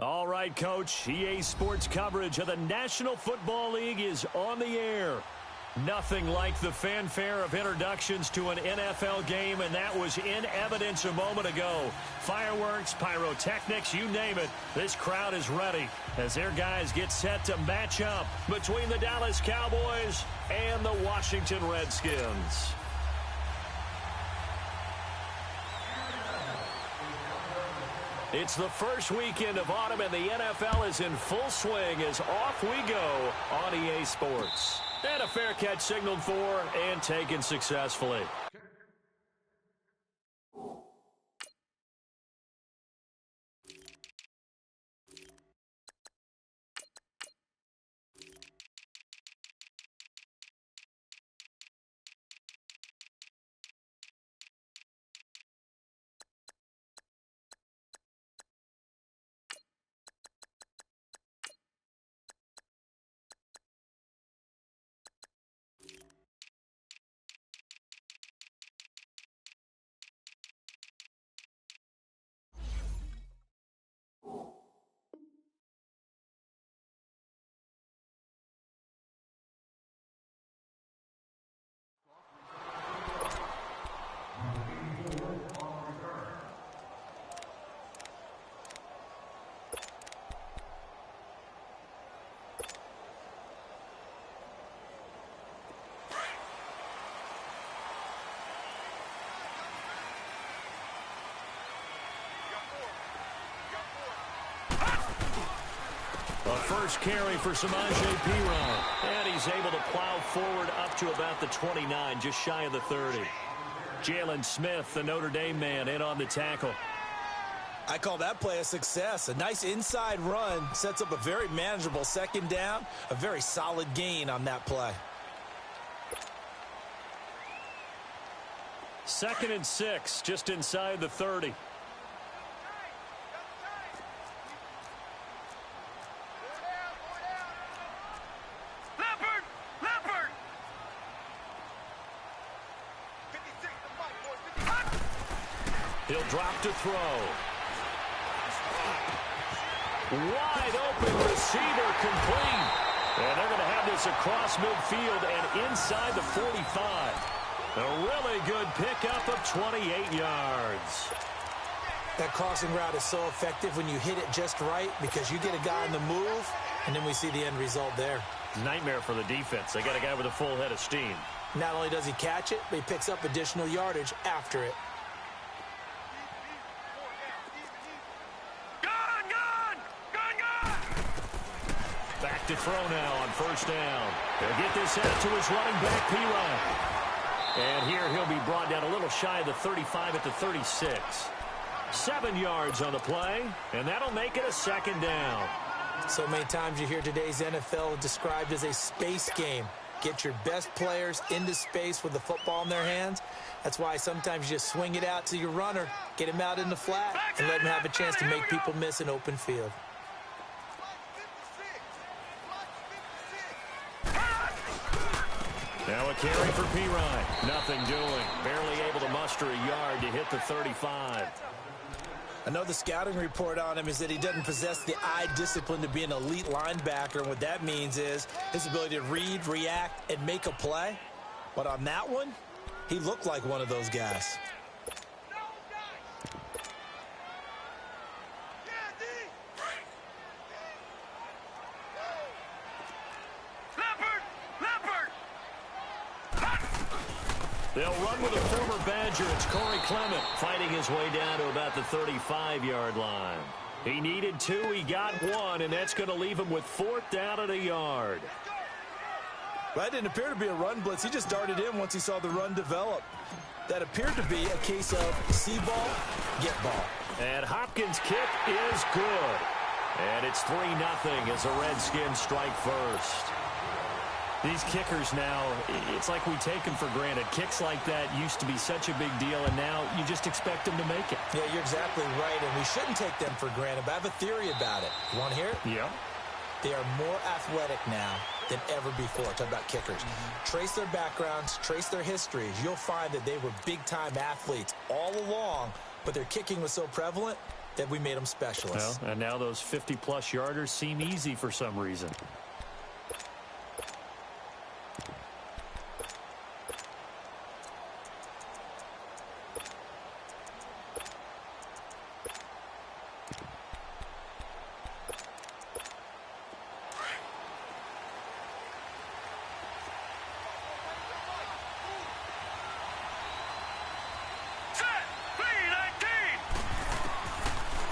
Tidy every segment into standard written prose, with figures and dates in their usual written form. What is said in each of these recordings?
All right, Coach. EA Sports coverage of the National Football League is on the air. Nothing like the fanfare of introductions to an NFL game, and that was in evidence a moment ago. Fireworks, pyrotechnics, you name it. This crowd is ready as their guys get set to match up between the Dallas Cowboys and the Washington Redskins. It's the first weekend of autumn, and the NFL is in full swing as off we go on EA Sports. And a fair catch signaled for and taken successfully. A first carry for Samaje Perine. And he's able to plow forward up to about the 29, just shy of the 30. Jalen Smith, the Notre Dame man, in on the tackle. I call that play a success. A nice inside run sets up a very manageable second down. A very solid gain on that play. 2nd and 6, just inside the 30. He'll drop to throw. Wide open receiver complete. And they're going to have this across midfield and inside the 45. A really good pickup of 28 yards. That crossing route is so effective when you hit it just right because you get a guy on the move, and then we see the end result there. Nightmare for the defense. They got a guy with a full head of steam. Not only does he catch it, but he picks up additional yardage after it. Back to throw now on first down. He'll get this out to his running back, Perine. And here he'll be brought down a little shy of the 35 at the 36. 7 yards on the play, and that'll make it a second down. So many times you hear today's NFL described as a space game. Get your best players into space with the football in their hands. That's why sometimes you just swing it out to your runner, get him out in the flat, and let him have a chance to make people miss an open field. Now a carry for Perine. Nothing doing. Barely able to muster a yard to hit the 35. I know the scouting report on him is that he doesn't possess the eye discipline to be an elite linebacker. And what that means is his ability to read, react, and make a play. But on that one, he looked like one of those guys. They'll run with a former Badger. It's Corey Clement fighting his way down to about the 35-yard line. He needed 2. He got 1, and that's going to leave him with 4th down at a yard. That didn't appear to be a run blitz. He just darted in once he saw the run develop. That appeared to be a case of see ball, get ball. And Hopkins' kick is good. And it's 3-0 as the Redskins strike first. These kickers now, it's like we take them for granted. Kicks like that used to be such a big deal, and now you just expect them to make it. Yeah, you're exactly right, and we shouldn't take them for granted, but I have a theory about it. You want to hear it? Yeah. They are more athletic now than ever before. Talk about kickers. Trace their backgrounds, trace their histories. You'll find that they were big-time athletes all along, but their kicking was so prevalent, that we made them specialists. Well, and now those 50-plus yarders seem easy for some reason.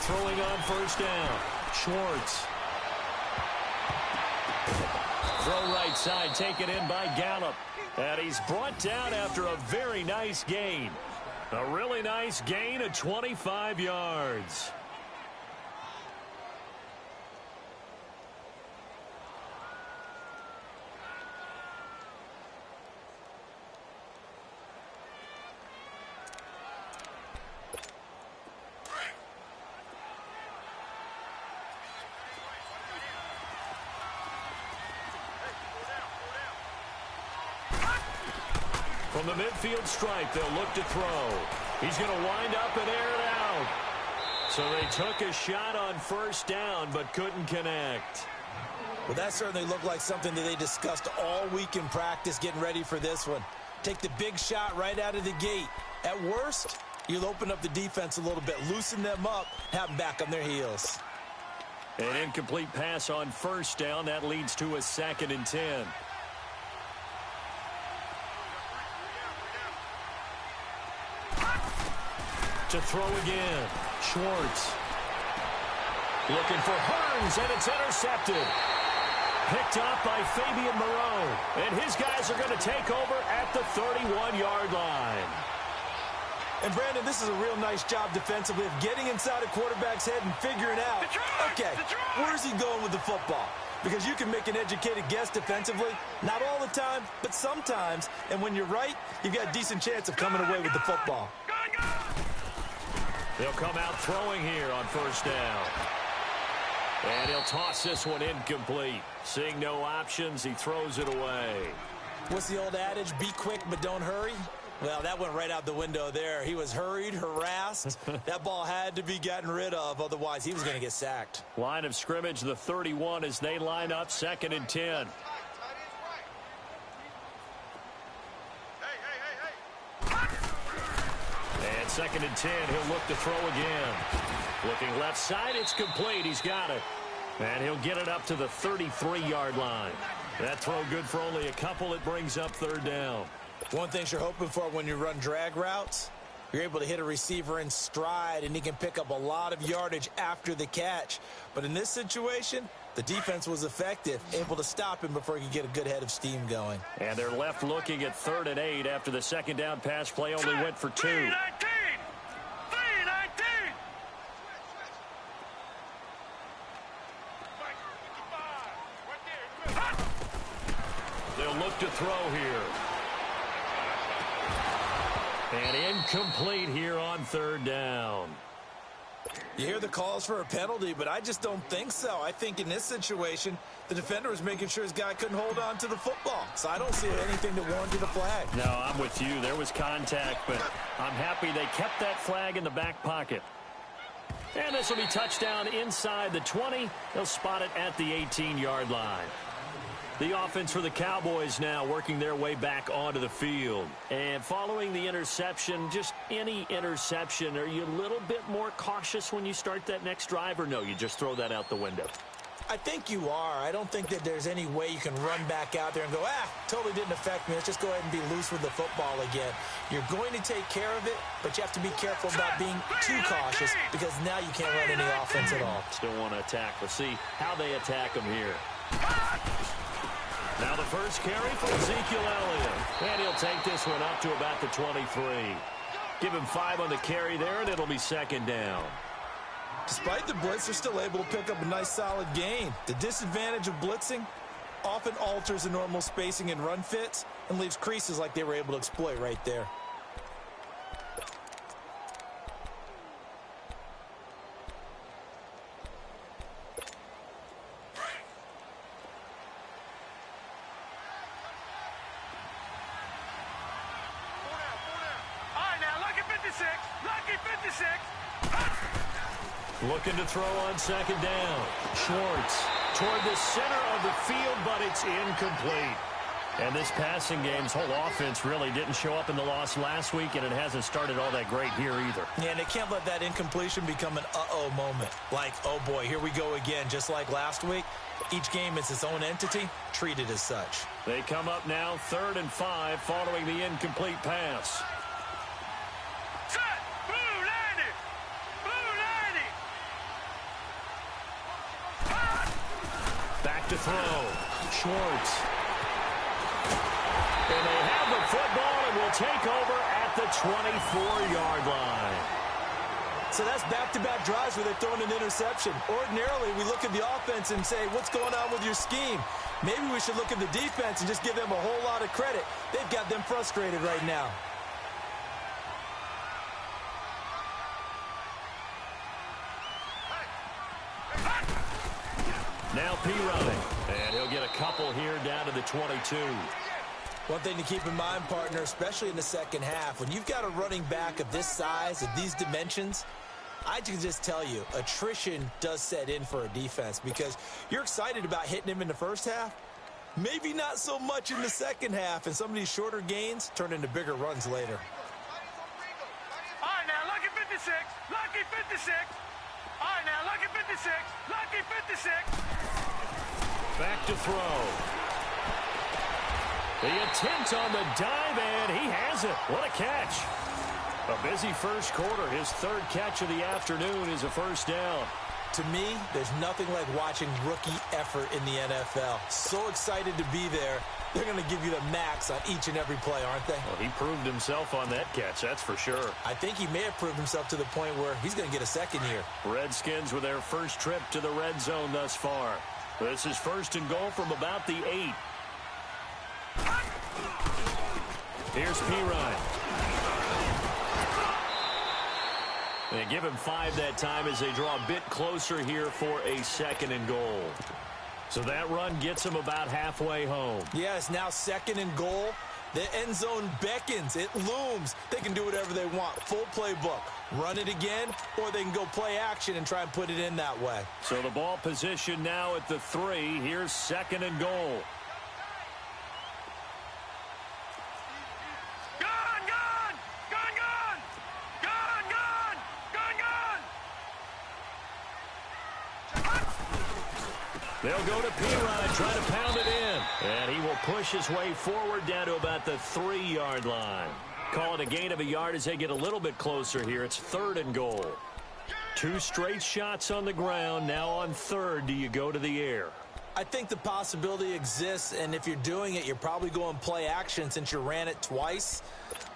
Throwing on first down. Schwartz. Throw right side, taken in by Gallup. And he's brought down after a very nice gain. A really nice gain of 25 yards. From the midfield stripe, they'll look to throw. He's going to wind up and air it out. So they took a shot on first down, but couldn't connect. Well, that certainly looked like something that they discussed all week in practice getting ready for this one. Take the big shot right out of the gate. At worst, you'll open up the defense a little bit, loosen them up, have them back on their heels. An incomplete pass on first down. That leads to a 2nd and 10. To throw again. Schwartz. Looking for Hearns, and it's intercepted. Picked up by Fabian Moreau. And his guys are going to take over at the 31-yard line. And, Brandon, this is a real nice job defensively of getting inside a quarterback's head and figuring out, okay, where's he going with the football? Because you can make an educated guess defensively. Not all the time, but sometimes. And when you're right, you've got a decent chance of coming away with the football. They'll come out throwing here on first down. And he'll toss this one incomplete. Seeing no options, he throws it away. What's the old adage? Be quick, but don't hurry. Well, that went right out the window there. He was hurried, harassed. That ball had to be gotten rid of, otherwise he was going to get sacked. Line of scrimmage, the 31, as they line up 2nd and 10. And 2nd and 10, he'll look to throw again. Looking left side, it's complete. He's got it. And he'll get it up to the 33-yard line. That throw good for only a couple. It brings up 3rd down. One thing you're hoping for when you run drag routes, you're able to hit a receiver in stride, and he can pick up a lot of yardage after the catch. But in this situation, the defense was effective, able to stop him before he could get a good head of steam going. And they're left looking at 3rd and 8 after the 2nd down pass play only went for 2. They'll look to throw here. And incomplete here on 3rd down. You hear the calls for a penalty, but I just don't think so. I think in this situation, the defender was making sure his guy couldn't hold on to the football. So I don't see anything that warranted a flag. No, I'm with you. There was contact, but I'm happy they kept that flag in the back pocket. And this will be touchdown inside the 20. They'll spot it at the 18-yard line. The offense for the Cowboys now working their way back onto the field. And following the interception, just any interception, are you a little bit more cautious when you start that next drive, or no, you just throw that out the window? I think you are. I don't think that there's any way you can run back out there and go, totally didn't affect me. Let's just go ahead and be loose with the football again. You're going to take care of it, but you have to be careful about being too cautious because now you can't run any offense at all. Still want to attack. We'll see how they attack them here. Now the first carry for Ezekiel Elliott. And he'll take this one up to about the 23. Give him 5 on the carry there, and it'll be 2nd down. Despite the blitz, they're still able to pick up a nice solid gain. The disadvantage of blitzing often alters the normal spacing and run fits and leaves creases like they were able to exploit right there. Looking to throw on second down. Schwartz toward the center of the field, but it's incomplete. And this passing game's whole offense really didn't show up in the loss last week, and it hasn't started all that great here either. Yeah, and they can't let that incompletion become an uh-oh moment. Like, oh boy, here we go again, just like last week. Each game is its own entity, treated as such. They come up now 3rd and 5 following the incomplete pass. Set! Blue landing! Blue landing! Back to throw. Schwartz. And they have the football and will take over at the 24-yard line. So that's back-to-back drives where they're throwing an interception. Ordinarily, we look at the offense and say, what's going on with your scheme? Maybe we should look at the defense and just give them a whole lot of credit. They've got them frustrated right now. Now P-Ryan. And he'll get a couple here down to the 22. One thing to keep in mind, partner, especially in the second half, when you've got a running back of this size, of these dimensions, I can just tell you, attrition does set in for a defense because you're excited about hitting him in the first half. Maybe not so much in the second half, and some of these shorter gains turn into bigger runs later. All right, now, lucky 56, lucky 56. All right, now, lucky 56, lucky 56. Back to throw. The attempt on the dive, and he has it. What a catch. A busy first quarter. His 3rd catch of the afternoon is a first down. To me, there's nothing like watching rookie effort in the NFL. So excited to be there. They're going to give you the max on each and every play, aren't they? Well, he proved himself on that catch, that's for sure. I think he may have proved himself to the point where he's going to get a second year. Redskins with their first trip to the red zone thus far. This is 1st and goal from about the 8. Here's P-Ryan. They give him 5 that time as they draw a bit closer here for a 2nd and goal. So that run gets him about halfway home. Yeah, it's now 2nd and goal. The end zone beckons. It looms. They can do whatever they want. Full playbook. Run it again, or they can go play action and try and put it in that way. So the ball position now at the 3. Here's 2nd and goal. They'll go to P-Ryan, try to pound it in. And he will push his way forward down to about the 3-yard line. Call it a gain of a yard as they get a little bit closer here. It's 3rd and goal. 2 straight shots on the ground. Now on 3rd, do you go to the air? I think the possibility exists, and if you're doing it, you're probably going play action since you ran it twice.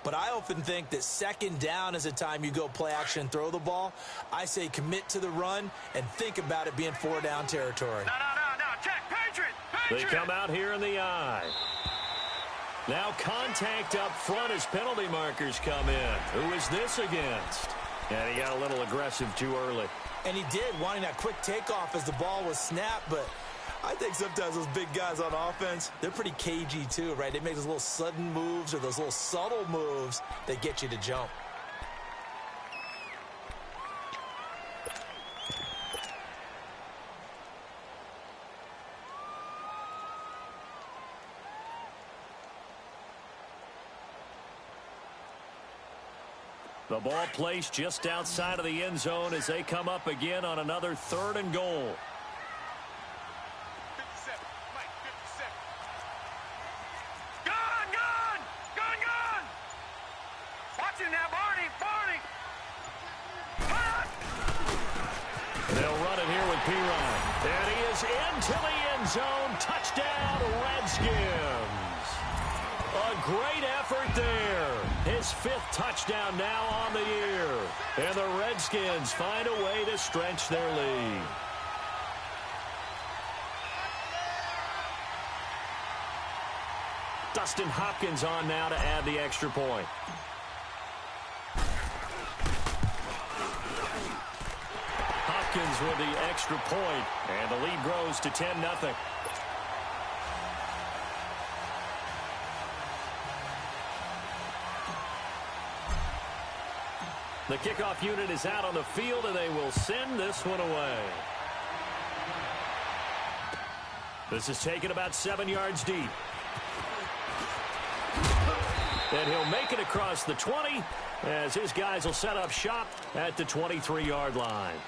But I often think that 2nd down is a time you go play action and throw the ball. I say commit to the run and think about it being 4-down territory. No, check, Patriot. They come out here in the eye. Now contact up front as penalty markers come in. Who is this against? And he got a little aggressive too early. And he did, wanting that quick takeoff as the ball was snapped, but I think sometimes those big guys on offense, they're pretty cagey too, right? They make those little sudden moves or those little subtle moves that get you to jump. The ball placed just outside of the end zone as they come up again on another 3rd and goal. 57, Mike, 57. Gun! Watch it now, Barney! They'll run it here with P-Ryan. And he is into the end zone. Touchdown, Redskins. A great effort there. His 5th touchdown now on the year. And the Redskins find a way to stretch their lead. Dustin Hopkins on now to add the extra point. Hopkins with the extra point, and the lead grows to 10-0. The kickoff unit is out on the field, and they will send this one away. This is taken about 7 yards deep. And he'll make it across the 20 as his guys will set up shop at the 23-yard line.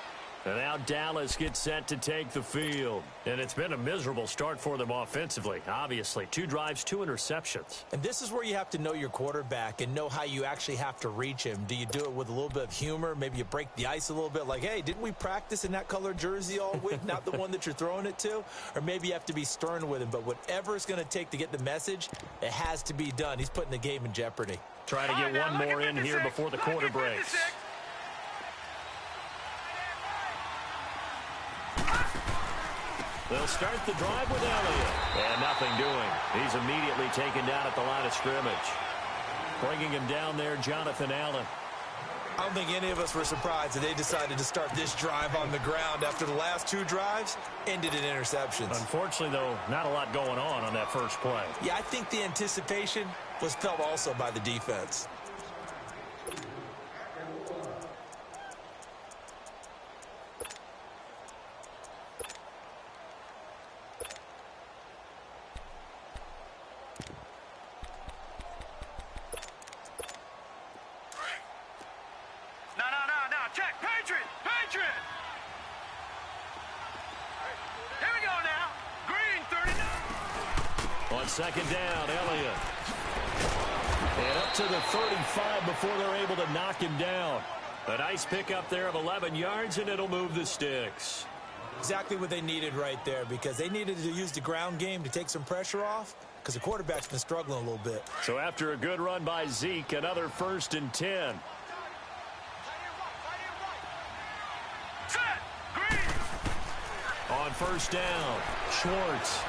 And now Dallas gets set to take the field. And it's been a miserable start for them offensively, obviously. 2 drives, 2 interceptions. And this is where you have to know your quarterback and know how you actually have to reach him. Do you do it with a little bit of humor? Maybe you break the ice a little bit like, hey, didn't we practice in that colored jersey all week, not the one that you're throwing it to? Or maybe you have to be stern with him. But whatever it's going to take to get the message, it has to be done. He's putting the game in jeopardy. Try to get one more in here before the quarter breaks. They'll start the drive with Elliott. And nothing doing. He's immediately taken down at the line of scrimmage. Bringing him down there, Jonathan Allen. I don't think any of us were surprised that they decided to start this drive on the ground after the last 2 drives ended in interceptions. Unfortunately, though, not a lot going on that first play. Yeah, I think the anticipation was felt also by the defense. Check, Patriot! Patriot! Here we go now. Green, 39. On second down, Elliott. And up to the 35 before they're able to knock him down. A nice pickup there of 11 yards, and it'll move the sticks. Exactly what they needed right there, because they needed to use the ground game to take some pressure off, because the quarterback's been struggling a little bit. So after a good run by Zeke, another 1st and 10. On first down, Schwartz.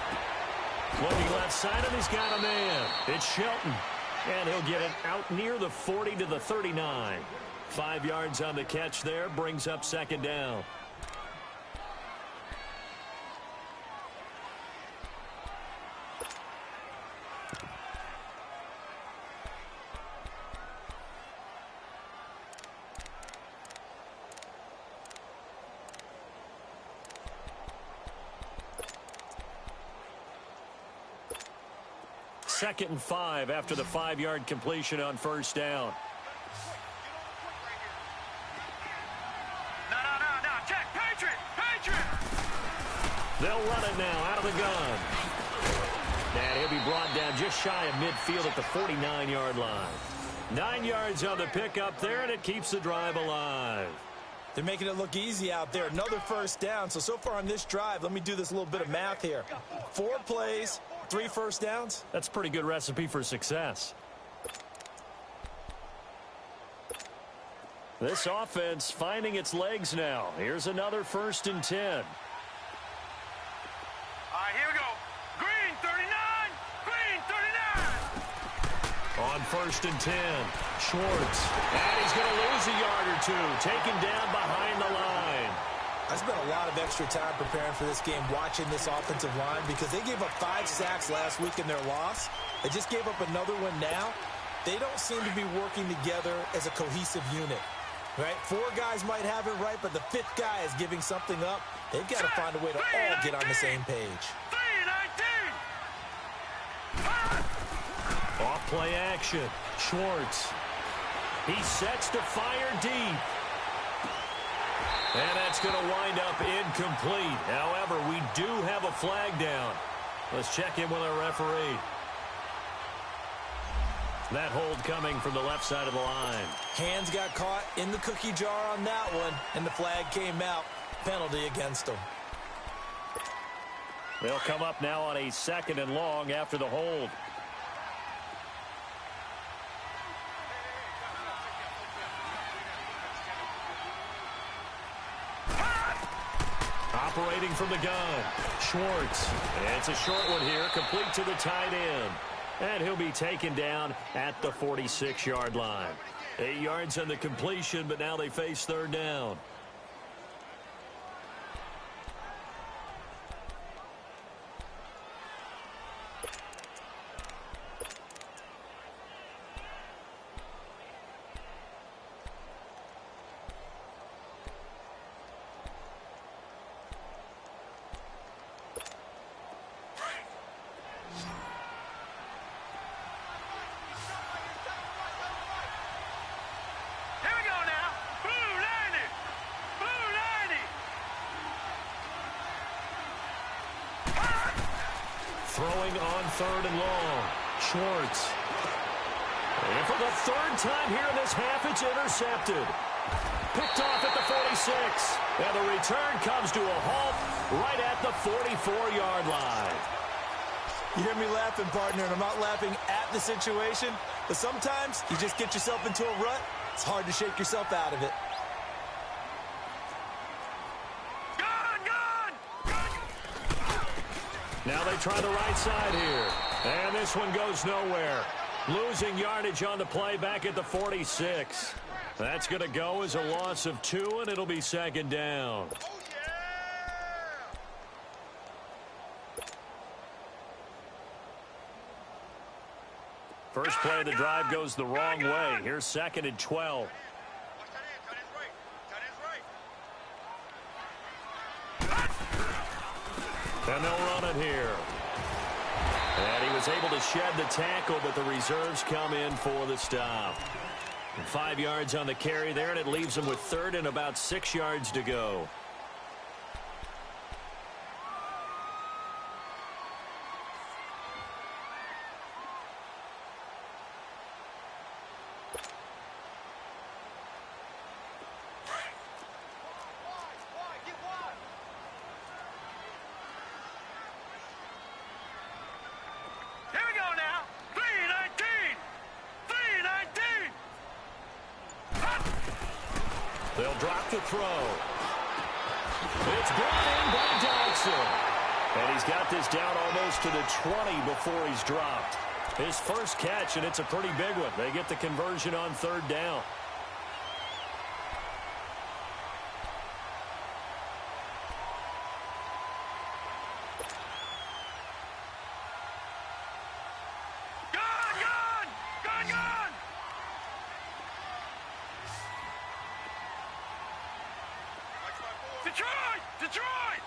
Looking left side, and he's got a man. It's Shelton. And he'll get it out near the 40 to the 39. 5 yards on the catch there, brings up second down. Second and 5 after the 5-yard completion on first down. No. Check. Patriot! They'll run it now out of the gun. And he'll be brought down just shy of midfield at the 49-yard line. 9 yards on the pickup there, and it keeps the drive alive. They're making it look easy out there. Another first down. So far on this drive, let me do this little bit of math here. 4 plays, 3 first downs. That's a pretty good recipe for success. This offense finding its legs now. Here's another 1st and 10. All right, here we go. Green, 39. Green, 39. On 1st and 10, Schwartz. And he's going to lose a yard or 2. Taken down behind the line. I spent a lot of extra time preparing for this game, watching this offensive line, because they gave up 5 sacks last week in their loss. They just gave up another one now. They don't seem to be working together as a cohesive unit, right? 4 guys might have it right, but the 5th guy is giving something up. They've got to find a way to all get on the same page. 3-19. Off play action. Schwartz. He sets to fire deep. And that's going to wind up incomplete. However, we do have a flag down. Let's check in with our referee. That hold coming from the left side of the line. Hands got caught in the cookie jar on that one, and the flag came out. Penalty against them. They'll come up now on a 2nd and long after the hold. Operating from the gun, Schwartz. It's a short one here, complete to the tight end. And he'll be taken down at the 46-yard line. 8 yards on the completion, but now they face 3rd down. Throwing on 3rd and long. Schwartz. And for the 3rd time here in this half, it's intercepted. Picked off at the 46. And the return comes to a halt right at the 44-yard line. You hear me laughing, partner, and I'm not laughing at the situation, but sometimes you just get yourself into a rut. It's hard to shake yourself out of it. Now they try the right side here. And this one goes nowhere. Losing yardage on the play back at the 46. That's going to go as a loss of 2, and it'll be 2nd down. First play of the drive goes the wrong way. Here's 2nd and 12. And they'll run it here. And he was able to shed the tackle, but the reserves come in for the stop. 5 yards on the carry there, and it leaves them with 3rd and about 6 yards to go. They'll drop the throw. It's brought in by Dodson. And he's got this down almost to the 20 before he's dropped. His first catch, and it's a pretty big one. They get the conversion on 3rd down. Detroit!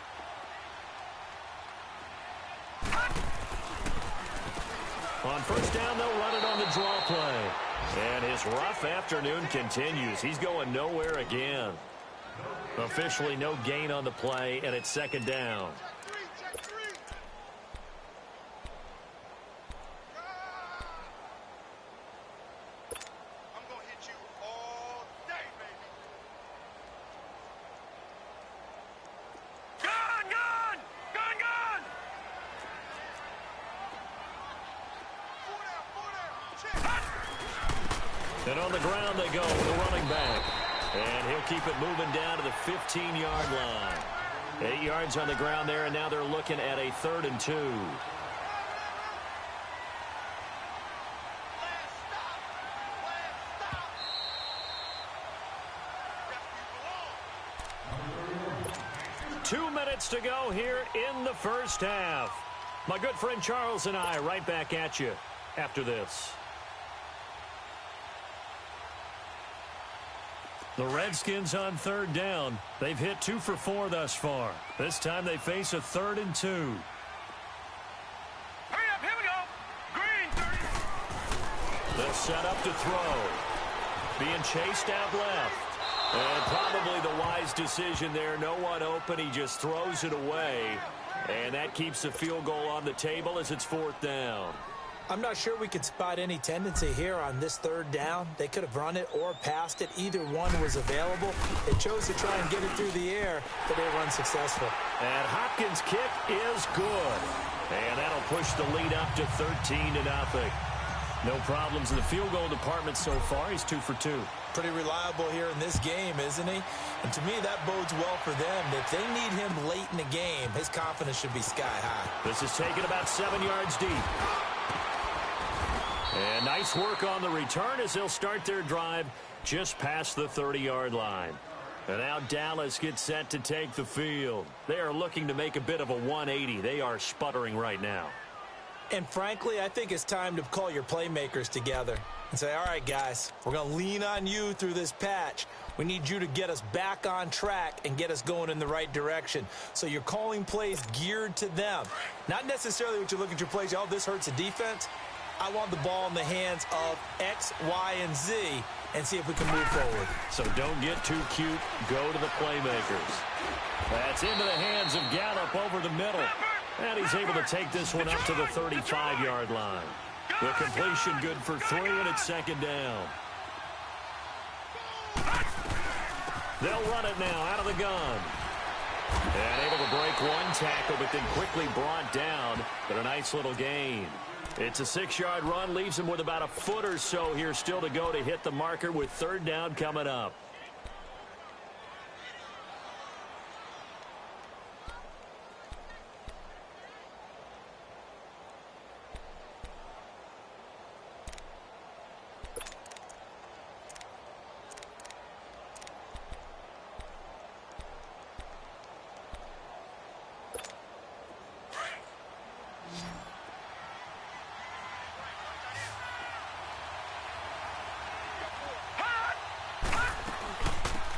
On 1st down, they'll run it on the draw play. And his rough afternoon continues. He's going nowhere again. Officially no gain on the play, and it's 2nd down. And on the ground they go with the running back. And he'll keep it moving down to the 15-yard line. 8 yards on the ground there, and now they're looking at a 3rd and 2. Two minutes to go here in the first half. My good friend Charles and I right back at you after this. The Redskins on 3rd down. They've hit 2 for 4 thus far. This time they face a 3rd and 2. Hurry up, here we go. Green, 30. They'll set up to throw. Being chased out left. And probably the wise decision there. No one open. He just throws it away. And that keeps the field goal on the table as it's 4th down. I'm not sure we could spot any tendency here on this 3rd down. They could have run it or passed it. Either one was available. They chose to try and get it through the air, but they were unsuccessful. And Hopkins' kick is good. And that'll push the lead up to 13-0. No problems in the field goal department so far. He's 2 for 2. Pretty reliable here in this game, isn't he? And to me, that bodes well for them. If they need him late in the game, his confidence should be sky high. This is taken about 7 yards deep. And nice work on the return as they'll start their drive just past the 30-yard line. And now Dallas gets set to take the field. They are looking to make a bit of a 180. They are sputtering right now. And frankly, I think it's time to call your playmakers together and say, all right, guys, we're going to lean on you through this patch. We need you to get us back on track and get us going in the right direction. So you're calling plays geared to them. Not necessarily what you look at your plays, oh, this hurts the defense. I want the ball in the hands of X, Y, and Z and see if we can move forward. So don't get too cute. Go to the playmakers. That's into the hands of Gallup over the middle. And he's able to take this one up to the 35-yard line. The completion good for 3, and it's second down. They'll run it now out of the gun. And able to break one tackle, but then quickly brought down. But a nice little gain. It's a 6-yard run, leaves him with about a foot or so here still to go to hit the marker with third down coming up.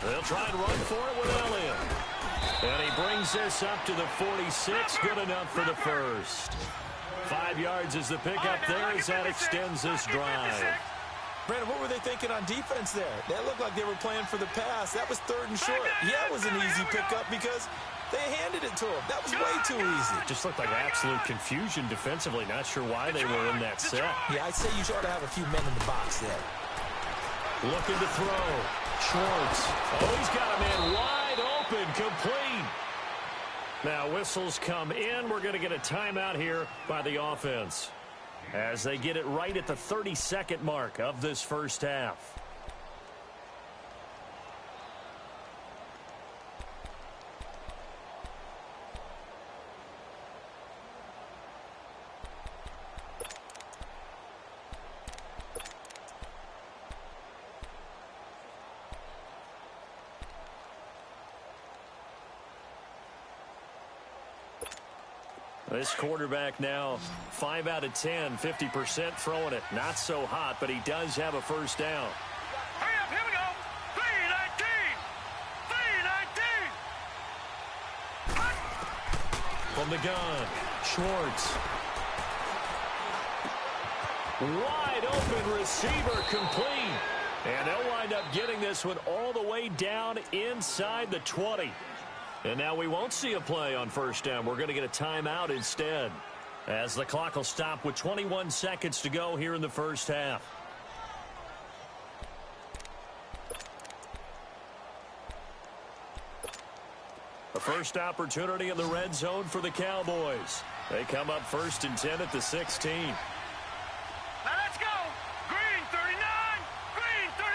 They'll try and run for it with Elliott. And he brings this up to the 46. Good enough for the first. 5 yards is the pickup there as that extends this drive. Brandon, what were they thinking on defense there? That looked like they were playing for the pass. That was 3rd and short. Yeah, it was an easy pickup because they handed it to him. That was way too easy. Just looked like absolute confusion defensively. Not sure why they were in that set. Yeah, I'd say you ought to have a few men in the box there. Looking to throw. Schwartz. Oh, he's got a man wide open, complete. Now whistles come in. We're going to get a timeout here by the offense as they get it right at the 30-second mark of this first half. This quarterback now 5 out of 10, 50% throwing it. Not so hot, but he does have a first down. Hurry up, here we go. 3-19. 3-19. From the gun, Schwartz. Wide open receiver, complete. And they'll wind up getting this one all the way down inside the 20. And now we won't see a play on first down. We're going to get a timeout instead, as the clock will stop with 21 seconds to go here in the first half. A first opportunity in the red zone for the Cowboys. They come up 1st and 10 at the 16. Now let's go. Green 39. Green 39.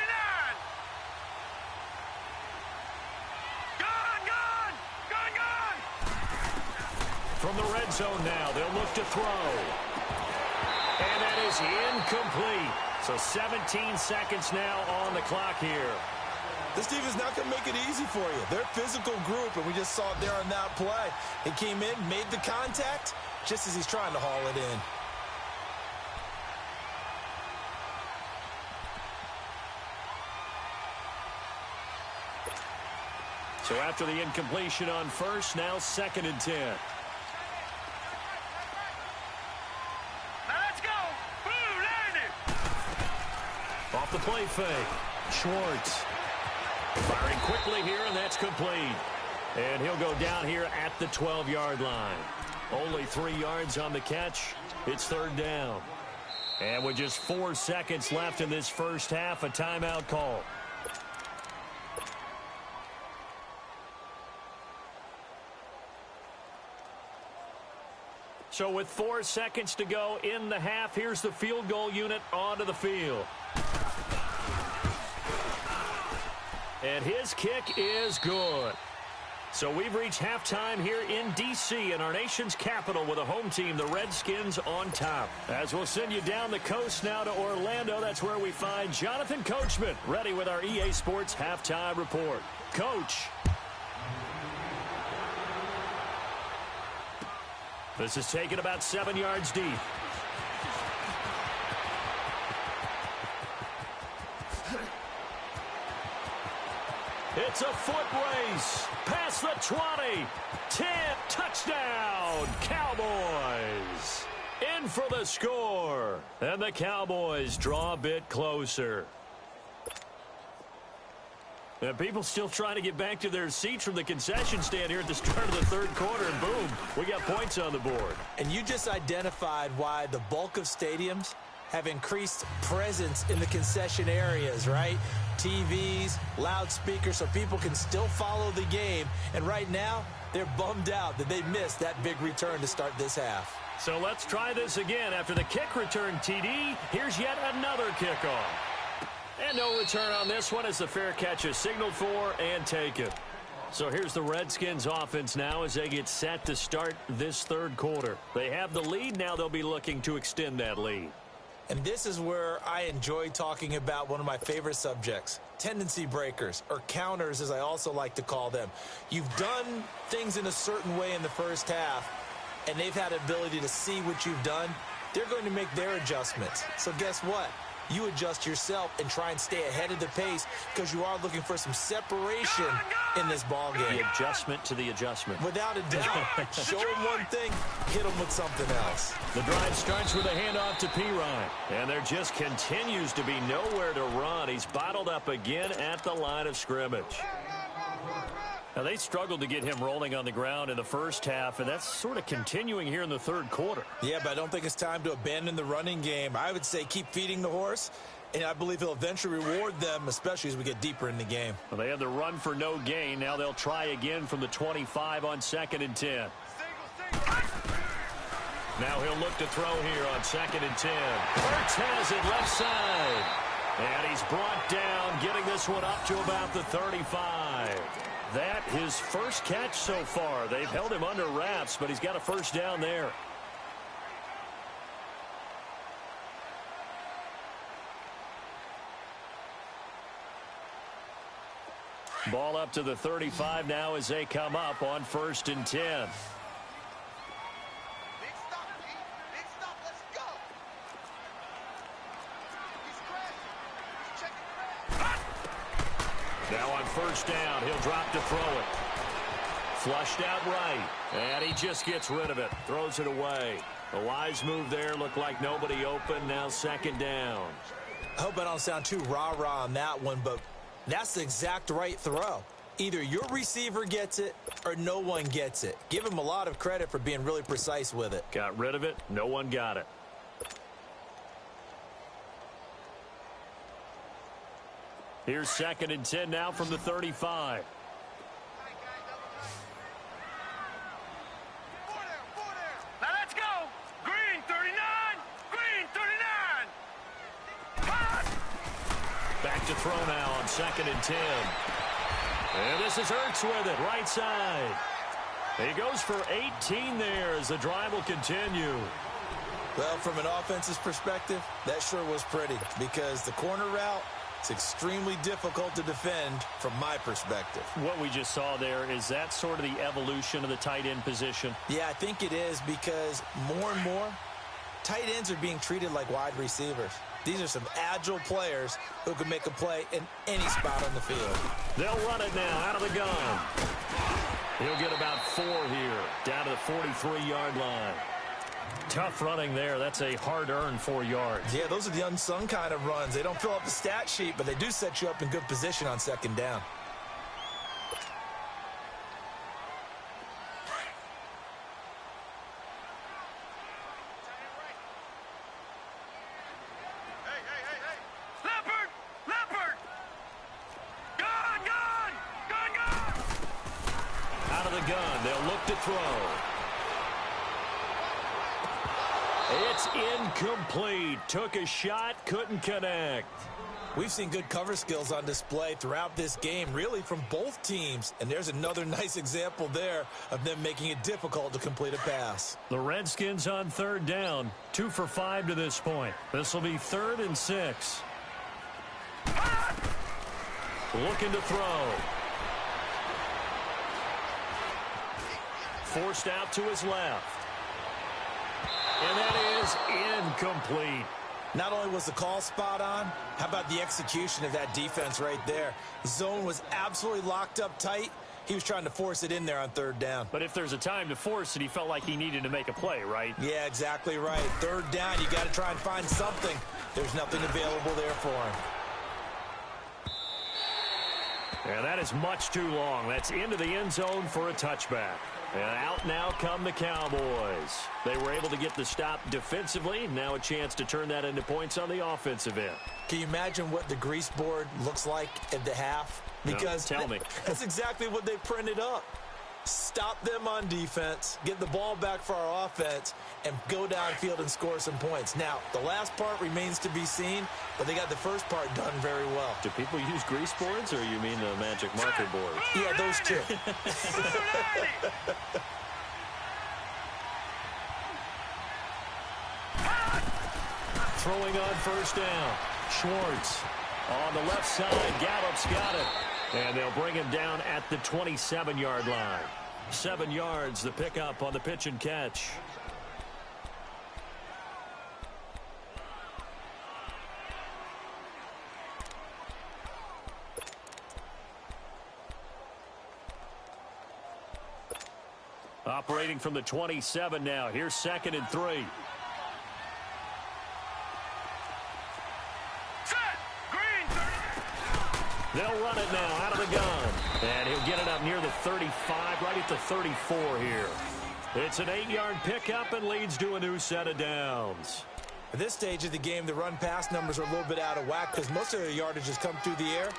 From the red zone now, they'll look to throw. And that is incomplete. So 17 seconds now on the clock here. This team is not going to make it easy for you. They're a physical group, and we just saw it there on that play. He came in, made the contact, just as he's trying to haul it in. So after the incompletion on first, now 2nd and 10. Off the play fake. Schwartz. Firing quickly here, and that's complete. And he'll go down here at the 12-yard line. Only 3 yards on the catch. It's 3rd down. And with just 4 seconds left in this first half, a timeout call. So with 4 seconds to go in the half, here's the field goal unit onto the field. And his kick is good. So we've reached halftime here in D.C. in our nation's capital with a home team, the Redskins, on top. As we'll send you down the coast now to Orlando, that's where we find Jonathan Coachman ready with our EA Sports halftime report. Coach. This is taken about 7 yards deep. It's a foot race. Past the 20. 10. Touchdown. Cowboys. In for the score. And the Cowboys draw a bit closer. And people still trying to get back to their seats from the concession stand here at the start of the third quarter, and boom, we got points on the board. And you just identified why the bulk of stadiums have increased presence in the concession areas, right? TVs, loudspeakers, so people can still follow the game. And right now, they're bummed out that they missed that big return to start this half. So let's try this again. After the kick return TD, here's yet another kickoff. And no return on this one as the fair catch is signaled for and taken. So here's the Redskins offense now as they get set to start this third quarter. They have the lead. Now they'll be looking to extend that lead. And this is where I enjoy talking about one of my favorite subjects, tendency breakers, or counters as I also like to call them. You've done things in a certain way in the first half, and they've had the ability to see what you've done. They're going to make their adjustments. So guess what? You adjust yourself and try and stay ahead of the pace because you are looking for some separation in this ball game. The adjustment to the adjustment. Without a doubt. Show them one thing, hit them with something else. The drive starts with a handoff to Pirine. And there just continues to be nowhere to run. He's bottled up again at the line of scrimmage. Now, they struggled to get him rolling on the ground in the first half, and that's sort of continuing here in the third quarter. Yeah, but I don't think it's time to abandon the running game. I would say keep feeding the horse, and I believe he'll eventually reward them, especially as we get deeper in the game. Well, they had the run for no gain. Now they'll try again from the 25 on 2nd and 10. Now he'll look to throw here on 2nd and 10. Hurts has it left side. And he's brought down, getting this one up to about the 35. That his first catch so far. They've held him under wraps, but he's got a first down there. Ball up to the 35 now as they come up on 1st and 10. Now on 1st down, he'll drop to throw it. Flushed out right, and he just gets rid of it. Throws it away. A wise move there. Looked like nobody open. Now 2nd down. I hope I don't sound too rah-rah on that one, but that's the exact right throw. Either your receiver gets it or no one gets it. Give him a lot of credit for being really precise with it. Got rid of it. No one got it. Here's 2nd and 10 now from the 35. Now let's go. Green 39. Green 39. Back to throw now on 2nd and 10. And this is Hurts with it, right side. He goes for 18 there as the drive will continue. Well, from an offense's perspective, that sure was pretty because the corner route, it's extremely difficult to defend from my perspective. What we just saw there, is that sort of the evolution of the tight end position? Yeah, I think it is because more and more, tight ends are being treated like wide receivers. These are some agile players who can make a play in any spot on the field. They'll run it now out of the gun. He'll get about 4 here, down to the 43-yard line. Tough running there. That's a hard-earned 4 yards. Yeah, those are the unsung kind of runs. They don't fill up the stat sheet, but they do set you up in good position on 2nd down. Leopard! Leopard! Gun! Gun! Gun! Gun! Out of the gun. They'll look to throw. It's incomplete. Took a shot, couldn't connect. We've seen good cover skills on display throughout this game, really from both teams. And there's another nice example there of them making it difficult to complete a pass. The Redskins on 3rd down. 2 for 5 to this point. This will be 3rd and 6. Looking to throw. Forced out to his left. And that is incomplete. Not only was the call spot on, how about the execution of that defense right there? The zone was absolutely locked up tight. He was trying to force it in there on 3rd down. But if there's a time to force it, he felt like he needed to make a play, right? Yeah, exactly right. 3rd down, you got to try and find something. There's nothing available there for him. And that is much too long. That's into the end zone for a touchback. And out now come the Cowboys. They were able to get the stop defensively. Now a chance to turn that into points on the offensive end. Can you imagine what the grease board looks like at the half? Because no, tell me. That's exactly what they printed up. Stop them on defense, get the ball back for our offense, and go downfield and score some points. Now, the last part remains to be seen, but they got the first part done very well. Do people use grease boards, or you mean the magic marker board? Yeah, those two. Throwing on first down. Schwartz on the left side. Gallup's got it. And they'll bring him down at the 27-yard line. 7 yards, the pickup on the pitch and catch. Operating from the 27 now. Here's 2nd and 3. They'll run it now out of the gun. And he'll get it up near the 35, right at the 34 here. It's an 8-yard pickup and leads to a new set of downs. At this stage of the game, the run-pass numbers are a little bit out of whack because most of their yardage has come through the air.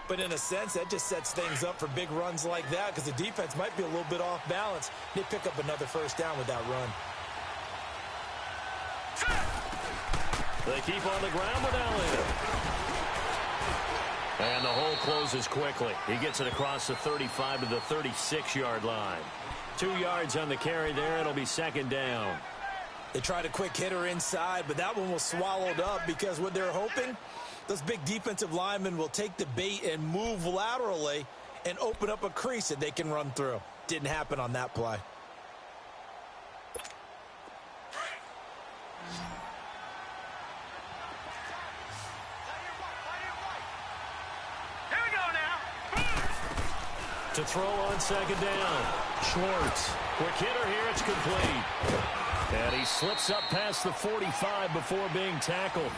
But in a sense, that just sets things up for big runs like that because the defense might be a little bit off balance. They pick up another first down with that run. They keep on the ground with Elliott. And the hole closes quickly. He gets it across the 35 to the 36-yard line. 2 yards on the carry there. It'll be 2nd down. They tried a quick hitter inside, but that one was swallowed up because what they're hoping, those big defensive linemen will take the bait and move laterally and open up a crease that they can run through. Didn't happen on that play. To throw on 2nd down. Schwartz. Quick hitter here. It's complete. And he slips up past the 45 before being tackled.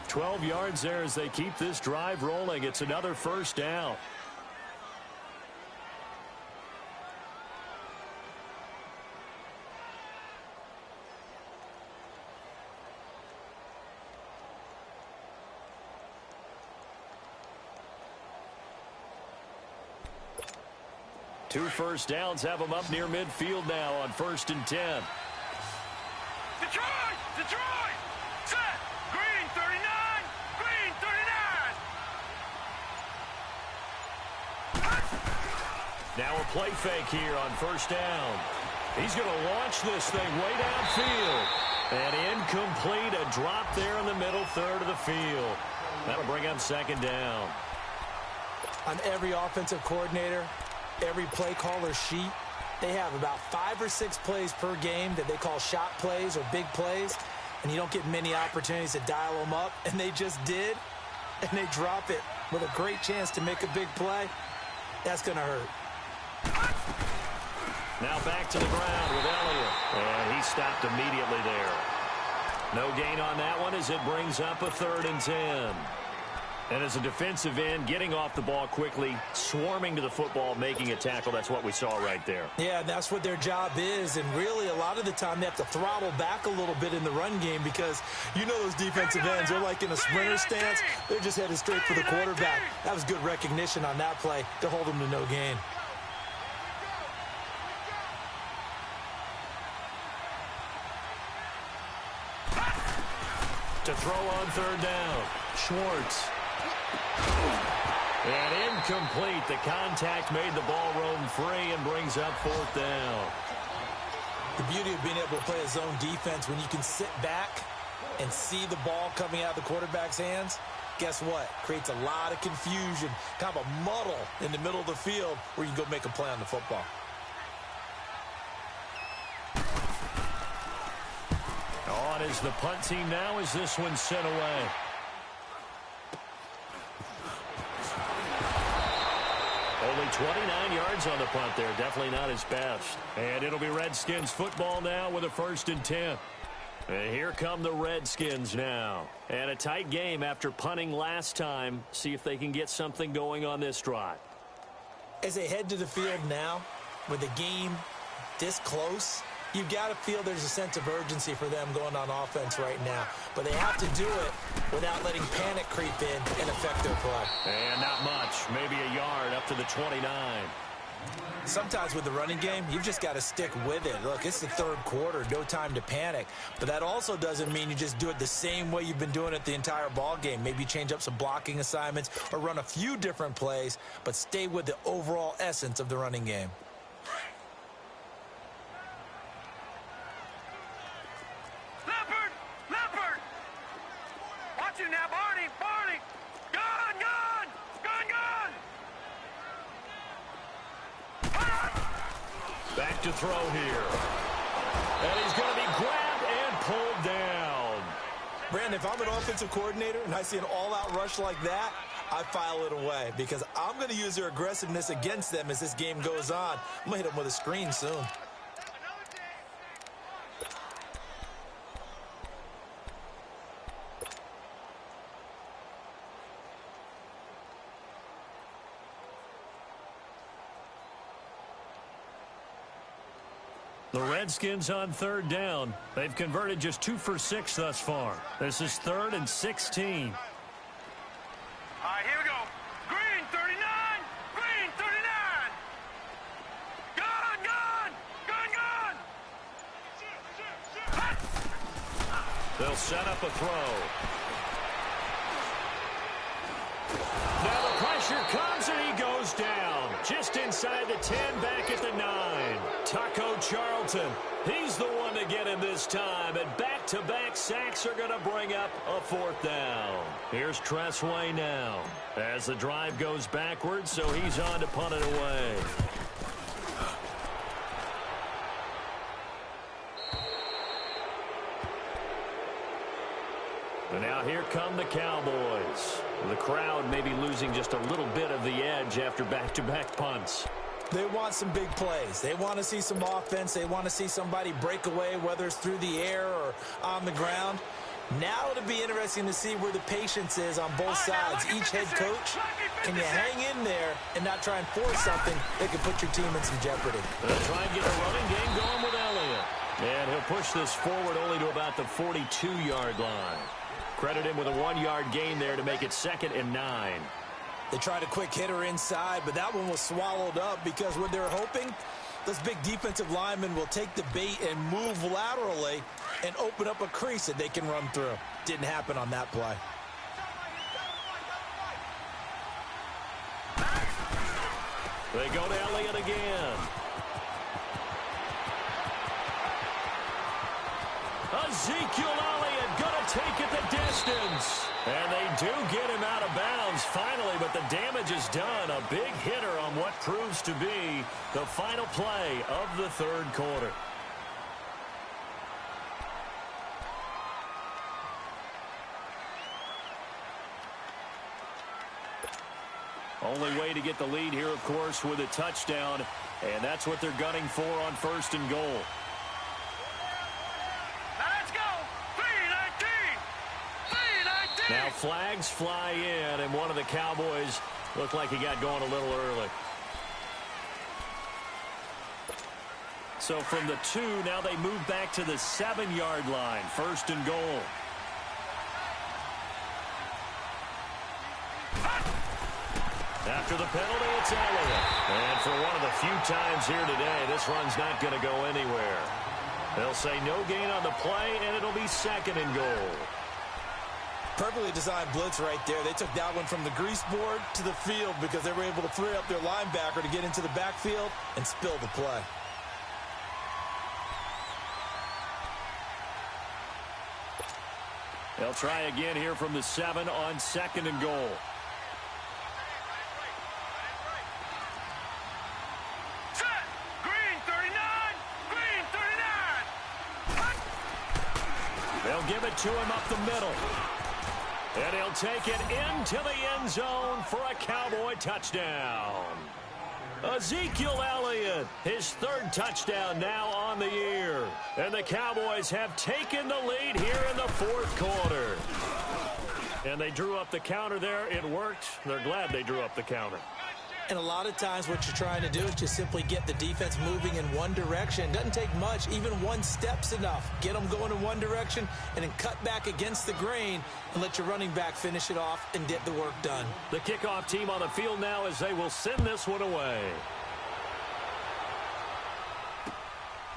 12 yards there as they keep this drive rolling. It's another first down. Two first downs have them up near midfield now on 1st and 10. Detroit! Detroit! Set! Green 39! Green 39! Now a play fake here on 1st down. He's going to launch this thing way downfield. And incomplete. A drop there in the middle third of the field. That'll bring up 2nd down. On every offensive coordinator, every play caller sheet, they have about 5 or 6 plays per game that they call shot plays or big plays, and you don't get many opportunities to dial them up, and they just did, and they drop it with a great chance to make a big play. That's going to hurt. Now back to the ground with Elliott, and he stopped immediately there. No gain on that one as it brings up a 3rd and 10. And as a defensive end, getting off the ball quickly, swarming to the football, making a tackle, that's what we saw right there. Yeah, that's what their job is. And really, a lot of the time, they have to throttle back a little bit in the run game because you know those defensive ends, they're like in a sprinter stance. They're just headed straight for the quarterback. That was good recognition on that play to hold them to no gain. To throw on 3rd down, Schwartz. And incomplete. The contact made the ball roam free and brings up 4th down. The beauty of being able to play a zone defense when you can sit back and see the ball coming out of the quarterback's hands, guess what? Creates a lot of confusion, kind of a muddle in the middle of the field where you can go make a play on the football. On is the punt team now as this one's sent away. Only 29 yards on the punt there. Definitely not his best. And it'll be Redskins football now with a 1st and 10. And here come the Redskins now. And a tight game after punting last time. See if they can get something going on this drive. As they head to the field now, with the game this close, you've got to feel there's a sense of urgency for them going on offense right now. But they have to do it without letting panic creep in and affect their play. And not much. Maybe a yard up to the 29. Sometimes with the running game, you've just got to stick with it. Look, it's the third quarter, no time to panic. But that also doesn't mean you just do it the same way you've been doing it the entire ball game. Maybe change up some blocking assignments or run a few different plays, but stay with the overall essence of the running game. Leopard! Watch it now, Barney! Gun! Back to throw here. And he's going to be grabbed and pulled down. Brandon, if I'm an offensive coordinator and I see an all-out rush like that, I file it away because I'm going to use their aggressiveness against them as this game goes on. I'm going to hit them with a screen soon. The Redskins on third down. They've converted just 2 for 6 thus far. This is 3rd and 16. All right, here we go. Green 39! Green 39! Gun! They'll set up a throw. Now the pressure comes and he goes down. Just inside the 10, back at the 9. Taco Charlton, he's the one to get him this time. And back-to-back sacks are going to bring up a 4th down. Here's Tressway now as the drive goes backwards, so he's on to punt it away. And now here come the Cowboys. The crowd maybe losing just a little bit of the edge after back-to-back punts. They want some big plays. They want to see some offense. They want to see somebody break away, whether it's through the air or on the ground. Now it'll be interesting to see where the patience is on both sides. Each head coach, can you hang in there and not try and force something that could put your team in some jeopardy? They'll try and get a running game going with Elliott. And he'll push this forward only to about the 42-yard line. Credit him with a 1-yard gain there to make it 2nd and 9. They tried a quick hitter inside, but that one was swallowed up because what they're hoping, those big defensive linemen will take the bait and move laterally and open up a crease that they can run through. Didn't happen on that play. They go to Elliott again. Ezekiel Elliott going to take it the distance. And they do get him out of bounds finally, but the damage is done. A big hitter on what proves to be the final play of the 3rd quarter. Only way to get the lead here, of course, with a touchdown. And that's what they're gunning for on 1st and goal. Now flags fly in, and one of the Cowboys looked like he got going a little early. So from the 2, now they move back to the 7-yard line, 1st and goal. After the penalty, it's Elliott. And for one of the few times here today, this run's not going to go anywhere. They'll say no gain on the play, and it'll be 2nd and goal. Perfectly designed blitz right there. They took that one from the grease board to the field because they were able to free up their linebacker to get into the backfield and spill the play. They'll try again here from the 7 on 2nd and goal. Set! Green 39! Green 39! They'll give it to him up the middle. And he'll take it into the end zone for a Cowboy touchdown. Ezekiel Elliott, his third touchdown now on the year. And the Cowboys have taken the lead here in the fourth quarter. And they drew up the counter there. It worked. They're glad they drew up the counter. And a lot of times what you're trying to do is just simply get the defense moving in one direction. It doesn't take much. Even one step's enough. Get them going in one direction and then cut back against the grain and let your running back finish it off and get the work done. The kickoff team on the field now as they will send this one away.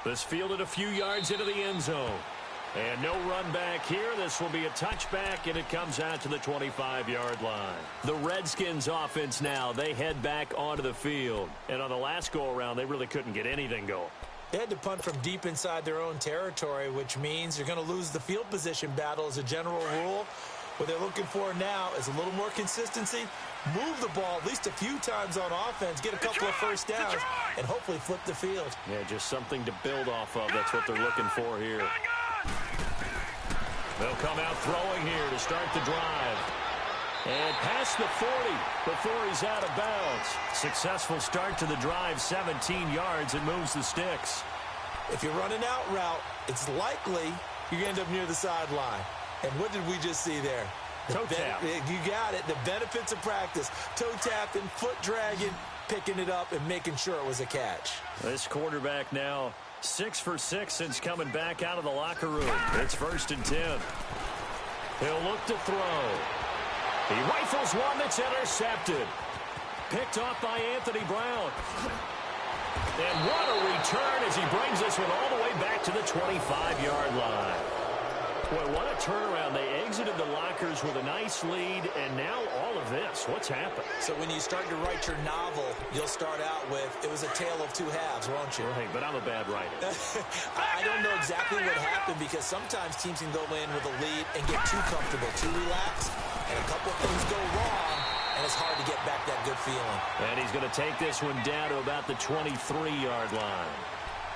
This fielded a few yards into the end zone. And no run back here. This will be a touchback, and it comes out to the 25-yard line. The Redskins offense now, they head back onto the field. And on the last go-around, they really couldn't get anything going. They had to punt from deep inside their own territory, which means you're going to lose the field position battle as a general rule. What they're looking for now is a little more consistency, move the ball at least a few times on offense, get a couple of first downs, and hopefully flip the field. Yeah, just something to build off of. That's what they're looking for here. They'll come out throwing here to start the drive. And past the 40 before he's out of bounds. Successful start to the drive, 17 yards, and moves the sticks. If you're running out route, it's likely you're going to end up near the sideline. And what did we just see there? Toe tap. You got it. The benefits of practice. Toe tapping, foot dragging, picking it up, and making sure it was a catch. This quarterback now 6 for 6 since coming back out of the locker room. It's 1st and 10. He'll look to throw. He rifles one that's intercepted. Picked off by Anthony Brown. And what a return as he brings this one all the way back to the 25-yard line. Boy, what a turnaround. They exited the lockers with a nice lead, and now all of this. What's happened? So when you start to write your novel, you'll start out with, it was a tale of two halves, won't you? Right, but I'm a bad writer. I don't know exactly what happened because sometimes teams can go in with a lead and get too comfortable, too relaxed, and a couple of things go wrong, and it's hard to get back that good feeling. And he's going to take this one down to about the 23-yard line.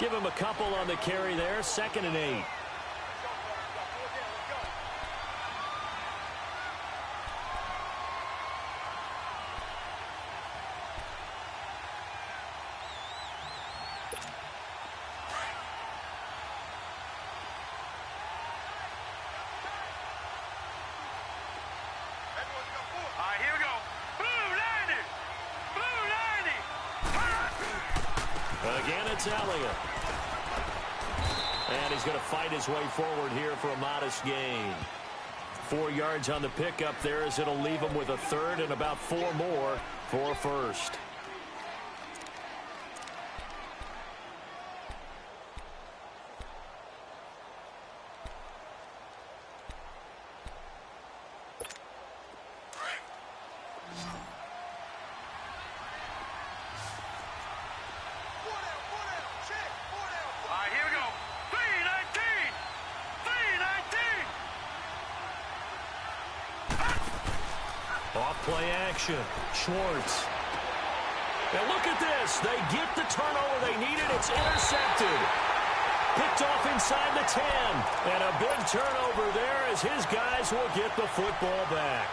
Give him a couple on the carry there, 2nd and 8. Again, it's Elliott. And he's going to fight his way forward here for a modest gain. 4 yards on the pickup there as it'll leave him with a 3rd and about 4 more for a 1st. Play action. Schwartz. Now look at this. They get the turnover they needed. It's intercepted. Picked off inside the 10. And a big turnover there as his guys will get the football back.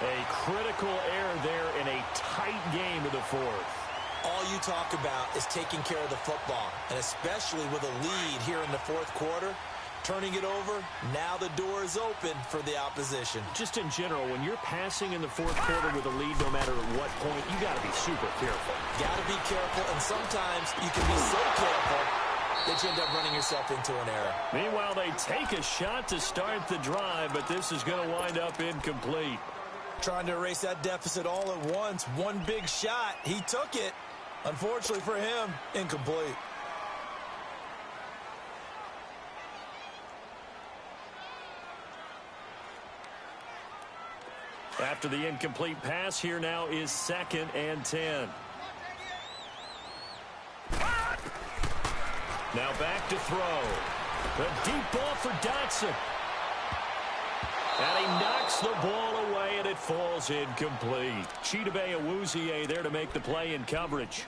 A critical error there in a tight game in the 4th. All you talk about is taking care of the football, and especially with a lead here in the 4th quarter. Turning it over, now the door is open for the opposition. Just in general, when you're passing in the 4th quarter with a lead, no matter at what point, you got to be super careful. Got to be careful, and sometimes you can be so careful that you end up running yourself into an error. Meanwhile, they take a shot to start the drive, but this is going to wind up incomplete. Trying to erase that deficit all at once. One big shot. He took it. Unfortunately for him, incomplete. After the incomplete pass, here now is 2nd and 10. Now back to throw. The deep ball for Dotson. And he knocks the ball away, and it falls incomplete. Chidobe Awuzie there to make the play in coverage.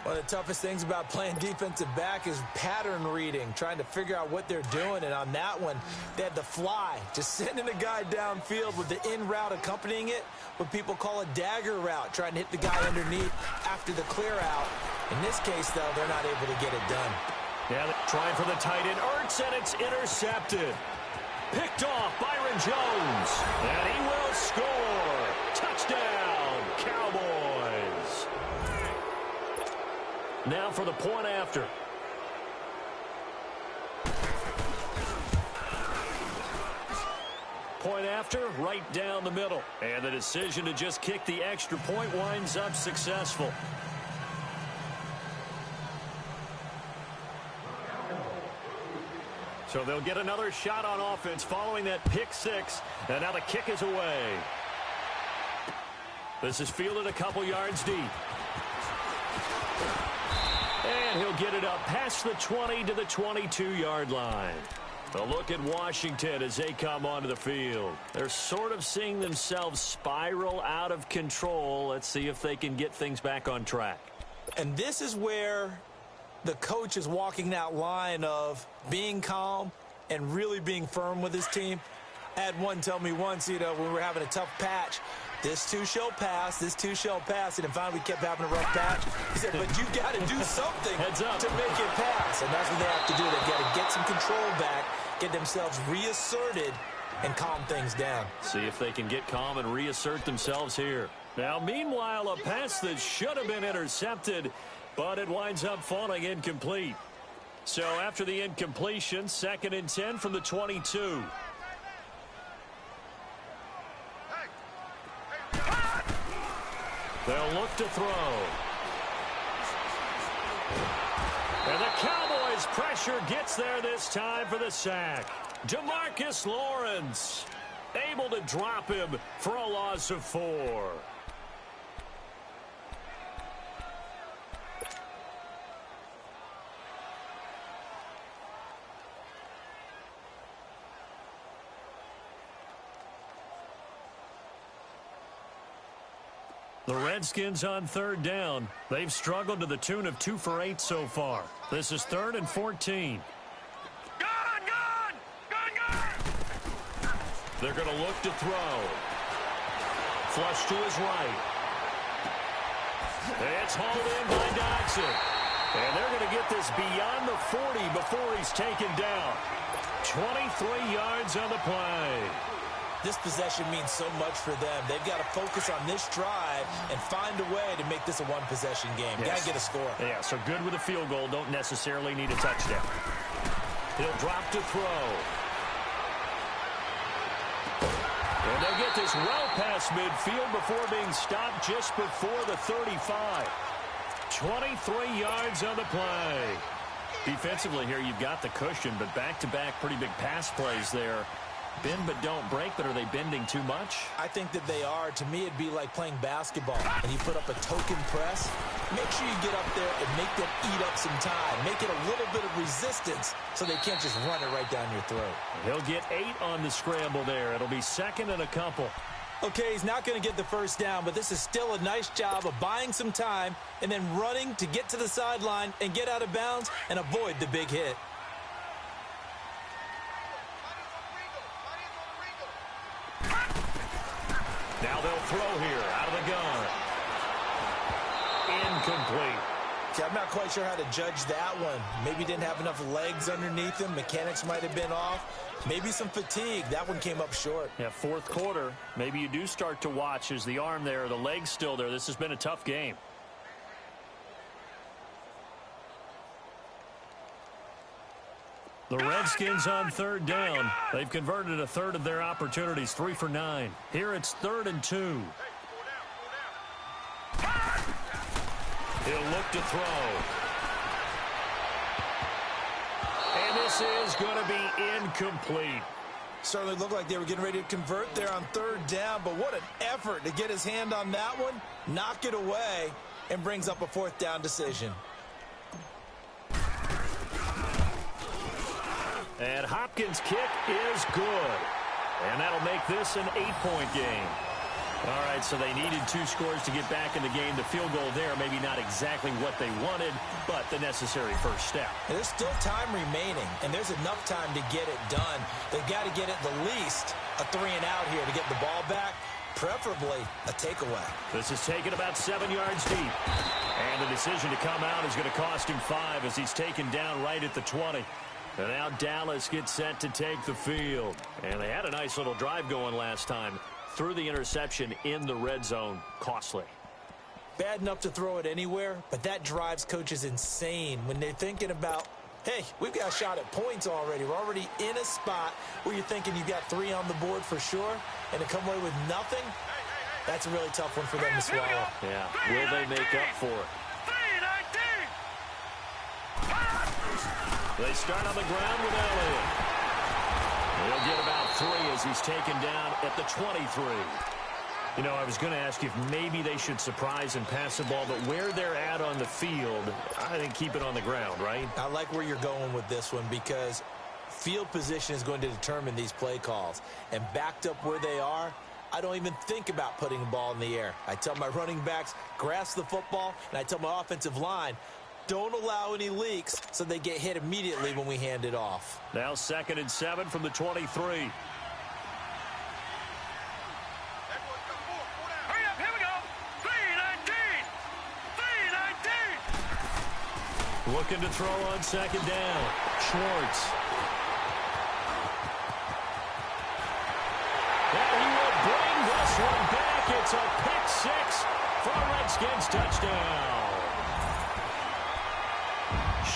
One of the toughest things about playing defensive back is pattern reading, trying to figure out what they're doing. And on that one, they had the fly, just sending a guy downfield with the in route accompanying it, what people call a dagger route, trying to hit the guy underneath after the clear out. In this case, though, they're not able to get it done. Yeah, trying for the tight end, Ertz, and it's intercepted. Picked off Byron Jones, and he will score. Touchdown, Cowboys. Now for the point after. Point after, right down the middle. And the decision to just kick the extra point winds up successful. So they'll get another shot on offense following that pick six. And now the kick is away. This is fielded a couple yards deep. And he'll get it up past the 20 to the 22-yard line. A look at Washington as they come onto the field. They're sort of seeing themselves spiral out of control. Let's see if they can get things back on track. And this is where the coach is walking that line of being calm and really being firm with his team. I had one tell me once, when we were having a tough patch, this too shall pass, this too shall pass. And finally we kept having a rough patch. He said, but you got to do something Heads up to make it pass. And that's what they have to do. They've got to get some control back, get themselves reasserted, and calm things down. See if they can get calm and reassert themselves here. Now, meanwhile, a pass that should have been intercepted, but it winds up falling incomplete. So after the incompletion, 2nd and 10 from the 22. They'll look to throw. And the Cowboys pressure gets there this time for the sack. DeMarcus Lawrence able to drop him for a loss of 4. The Redskins on 3rd down. They've struggled to the tune of 2 for 8 so far. This is 3rd and 14. Gun! They're going to look to throw. Flush to his right. It's hauled in by Dodson. And they're going to get this beyond the 40 before he's taken down. 23 yards on the play. This possession means so much for them. They've got to focus on this drive and find a way to make this a one-possession game. Yes. Got to get a score. Yeah, so good with a field goal. Don't necessarily need a touchdown. He'll drop to throw. And they'll get this well past midfield before being stopped just before the 35. 23 yards on the play. Defensively here, you've got the cushion, but back-to-back pretty big pass plays there. Bend but don't break, but are they bending too much? I think that they are. To me, it'd be like playing basketball, and you put up a token press. Make sure you get up there and make them eat up some time. Make it a little bit of resistance so they can't just run it right down your throat. He'll get 8 on the scramble there. It'll be 2nd and a couple. Okay, he's not going to get the first down, but this is still a nice job of buying some time and then running to get to the sideline and get out of bounds and avoid the big hit. Now they'll throw here out of the gun. Incomplete. See, I'm not quite sure how to judge that one. Maybe didn't have enough legs underneath him. Mechanics might have been off. Maybe some fatigue. That one came up short. Yeah, 4th quarter. Maybe you do start to watch as the arm there, the leg's still there. This has been a tough game. The Redskins on 3rd down. They've converted a third of their opportunities, 3 for 9. Here it's 3rd and 2. He'll look to throw. And this is going to be incomplete. Certainly looked like they were getting ready to convert there on 3rd down, but what an effort to get his hand on that one, knock it away, and brings up a 4th down decision. And Hopkins' kick is good. And that'll make this an 8-point game. All right, so they needed 2 scores to get back in the game. The field goal there, maybe not exactly what they wanted, but the necessary first step. And there's still time remaining, and there's enough time to get it done. They've got to get at the least a 3-and-out here to get the ball back, preferably a takeaway. This is taken about 7 yards deep. And the decision to come out is going to cost him 5 as he's taken down right at the 20. And now Dallas gets set to take the field. And they had a nice little drive going last time. Threw the interception in the red zone. Costly. Bad enough to throw it anywhere, but that drives coaches insane when they're thinking about, hey, we've got a shot at points already. We're already in a spot where you're thinking you've got 3 on the board for sure, and to come away with nothing, that's a really tough one for them to swallow. Yeah, will they make up for it? They start on the ground with Elliott. He'll get about 3 as he's taken down at the 23. You know, I was going to ask you if maybe they should surprise and pass the ball, but where they're at on the field, I think keep it on the ground, right? I like where you're going with this one because field position is going to determine these play calls. And backed up where they are, I don't even think about putting the ball in the air. I tell my running backs, grasp the football, and I tell my offensive line, don't allow any leaks so they get hit immediately when we hand it off. Now 2nd and 7 from the 23. Hurry up, here we go. 3-19. 3-19. Looking to throw on 2nd down. Schwartz. And he will bring this one back. It's a pick 6 for a Redskins touchdown.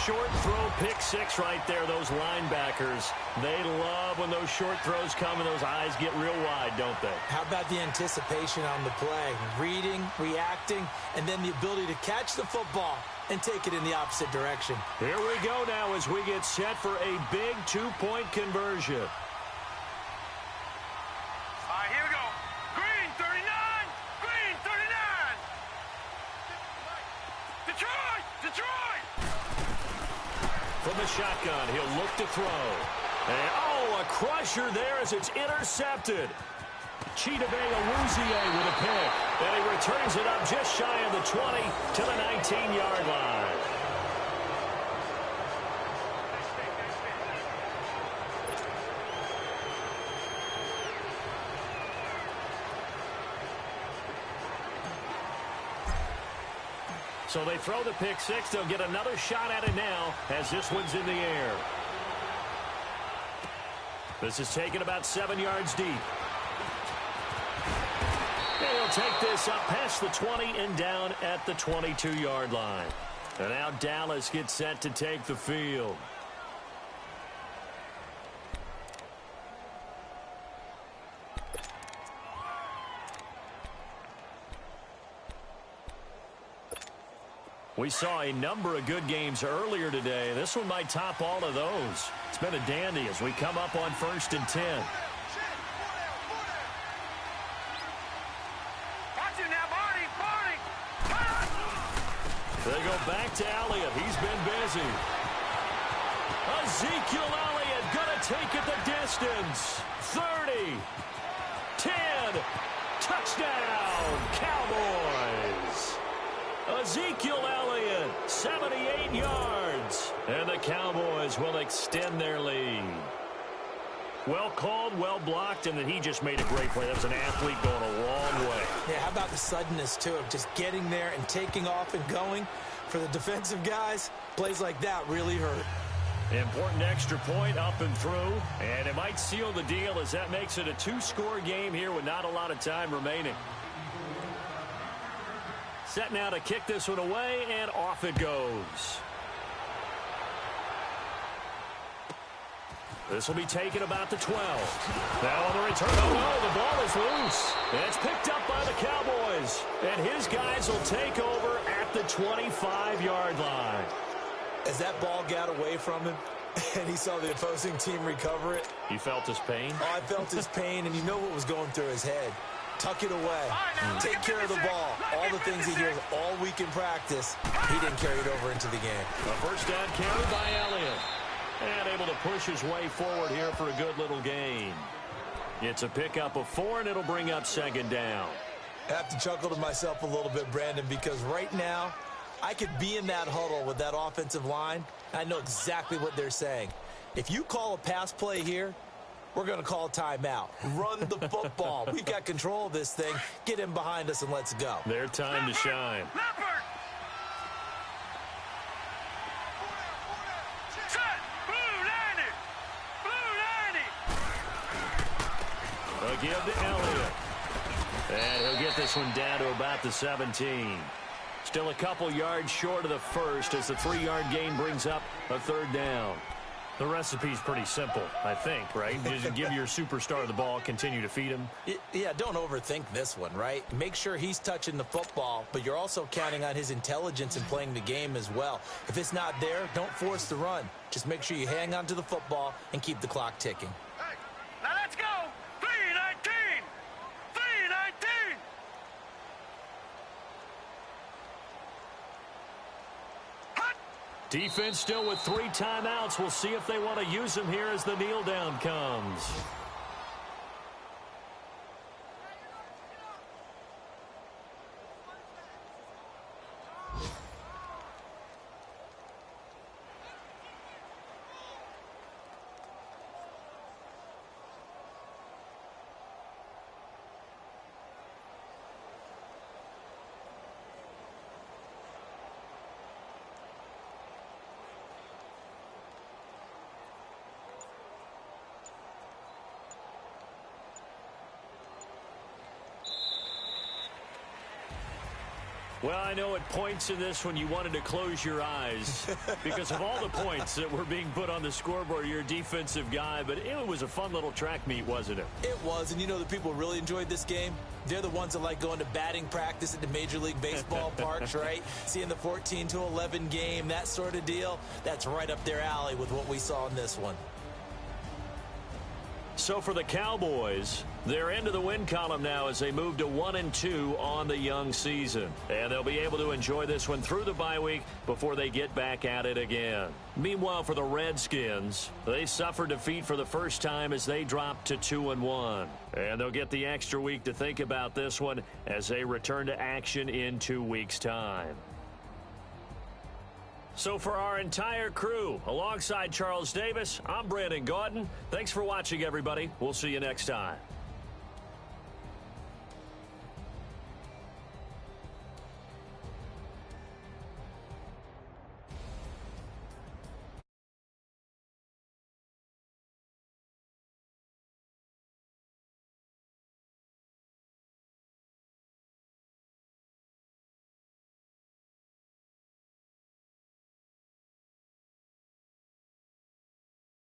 Short throw, pick 6 right there. Those linebackers, they love when those short throws come and those eyes get real wide, don't they? How about the anticipation on the play? Reading, reacting, and then the ability to catch the football and take it in the opposite direction. Here we go now as we get set for a big 2-point conversion. All right, here we go. Green 39. Green 39. Detroit. Detroit. From the shotgun, he'll look to throw. And, oh, a crusher there as it's intercepted. Chidobe Awuzie with a pick. And he returns it up just shy of the 20 to the 19-yard line. So they throw the pick 6. They'll get another shot at it now as this one's in the air. This is taken about 7 yards deep. And he'll take this up past the 20 and down at the 22-yard line. And now Dallas gets set to take the field. We saw a number of good games earlier today. This one might top all of those. It's been a dandy as we come up on 1st and 10. Watch it now, Barney. They go back to Elliott. He's been busy. Ezekiel Elliott going to take it the distance. 30. 10. Touchdown, Cowboys. Ezekiel Elliott, 78 yards. And the Cowboys will extend their lead. Well called, well blocked, and then he just made a great play. That was an athlete going a long way. Yeah, how about the suddenness, too, of just getting there and taking off and going? For the defensive guys, plays like that really hurt. Important extra point up and through, and it might seal the deal as that makes it a 2-score game here with not a lot of time remaining. Set now to kick this one away, and off it goes. This will be taken about the 12. Now on the return. Oh, no, the ball is loose. And it's picked up by the Cowboys. And his guys will take over at the 25-yard line. As that ball got away from him, and he saw the opposing team recover it. You felt his pain? Oh, I felt his pain, and you know what was going through his head. Tuck it away. Take care of the ball. All the things he hears all week in practice, he didn't carry it over into the game. A first down carry by Elliott. And able to push his way forward here for a good little gain. It's a pickup of 4, and it'll bring up 2nd down. I have to chuckle to myself a little bit, Brandon, because right now I could be in that huddle with that offensive line. I know exactly what they're saying. If you call a pass play here, we're going to call a timeout. Run the football. We've got control of this thing. Get him behind us and let's go. Their time to shine. Leopard! Set! Blue 90! Blue 90! A give to Elliott. And he'll get this one down to about the 17. Still a couple yards short of the first as the 3-yard gain brings up a third down. The recipe's pretty simple, I think, right? Just give your superstar the ball, continue to feed him. Yeah, don't overthink this one, right? Make sure he's touching the football, but you're also counting on his intelligence in playing the game as well. If it's not there, don't force the run. Just make sure you hang on to the football and keep the clock ticking. Hey, now let's go! 319! 319! Hut! Defense still with 3 timeouts. We'll see if they want to use them here as the kneel down comes. Well, I know at points in this when you wanted to close your eyes because of all the points that were being put on the scoreboard. You're a defensive guy, but it was a fun little track meet, wasn't it? It was, and you know the people really enjoyed this game? They're the ones that like going to batting practice at the Major League Baseball parks, right? Seeing the 14-11 game, that sort of deal. That's right up their alley with what we saw in this one. So for the Cowboys, they're into the win column now as they move to 1-2 on the young season. And they'll be able to enjoy this one through the bye week before they get back at it again. Meanwhile, for the Redskins, they suffered defeat for the first time as they dropped to 2-1. And they'll get the extra week to think about this one as they return to action in 2 weeks' time. So for our entire crew, alongside Charles Davis, I'm Brandon Gaudin. Thanks for watching, everybody. We'll see you next time.